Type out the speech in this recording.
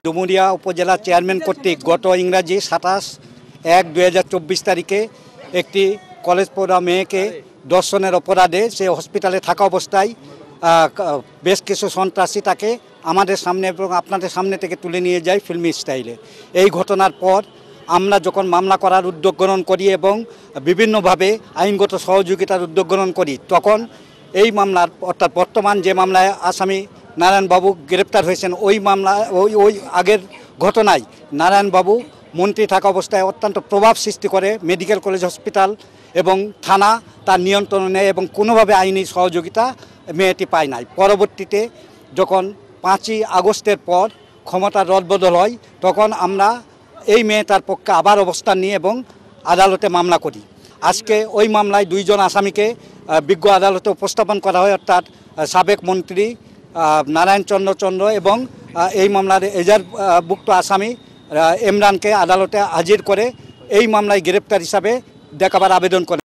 ডুমুরিয়া উপজেলা চেয়ারম্যান কর্তৃক গত ইংরাজি 27/1/2024 তারিখে একটি কলেজ পড়া মেয়েকে ধর্ষণের অপরাধে সে হসপিটালে থাকা অবস্থায় বেশ কিছু সন্ত্রাসী তাকে আমাদের সামনে এবং আপনাদের সামনে থেকে তুলে নিয়ে যায় ফিল্মি স্টাইলে। এই ঘটনার পর আমরা যখন মামলা করার উদ্যোগ গ্রহণ করি এবং বিভিন্নভাবে আইনগত সহযোগিতার উদ্যোগ গ্রহণ করি, তখন এই মামলার অর্থাৎ বর্তমান যে মামলায় আসামি নারায়ণবাবু গ্রেপ্তার হয়েছেন, ওই মামলা ওই আগের ঘটনায় নারায়ণবাবু মন্ত্রী থাকা অবস্থায় অত্যন্ত প্রভাব সৃষ্টি করে মেডিকেল কলেজ হসপিটাল এবং থানা তার নিয়ন্ত্রণে নেয় এবং কোনোভাবে আইনি সহযোগিতা মেয়েটি পায় নাই। পরবর্তীতে যখন 5ই আগস্টের পর ক্ষমতার রদবদল হয়, তখন আমরা এই মেয়েটার পক্ষে আবার অবস্থান নিই এবং আদালতে মামলা করি। আজকে ওই মামলায় 2 জন আসামিকে বিজ্ঞ আদালতে উপস্থাপন করা হয়, অর্থাৎ সাবেক মন্ত্রী নারায়ণ চন্দ্র এবং এই মামলার এজাহারভুক্ত আসামি ইমরানকে আদালতে হাজির করে এই মামলায় গ্রেপ্তার হিসাবে দেখাবার আবেদন করে।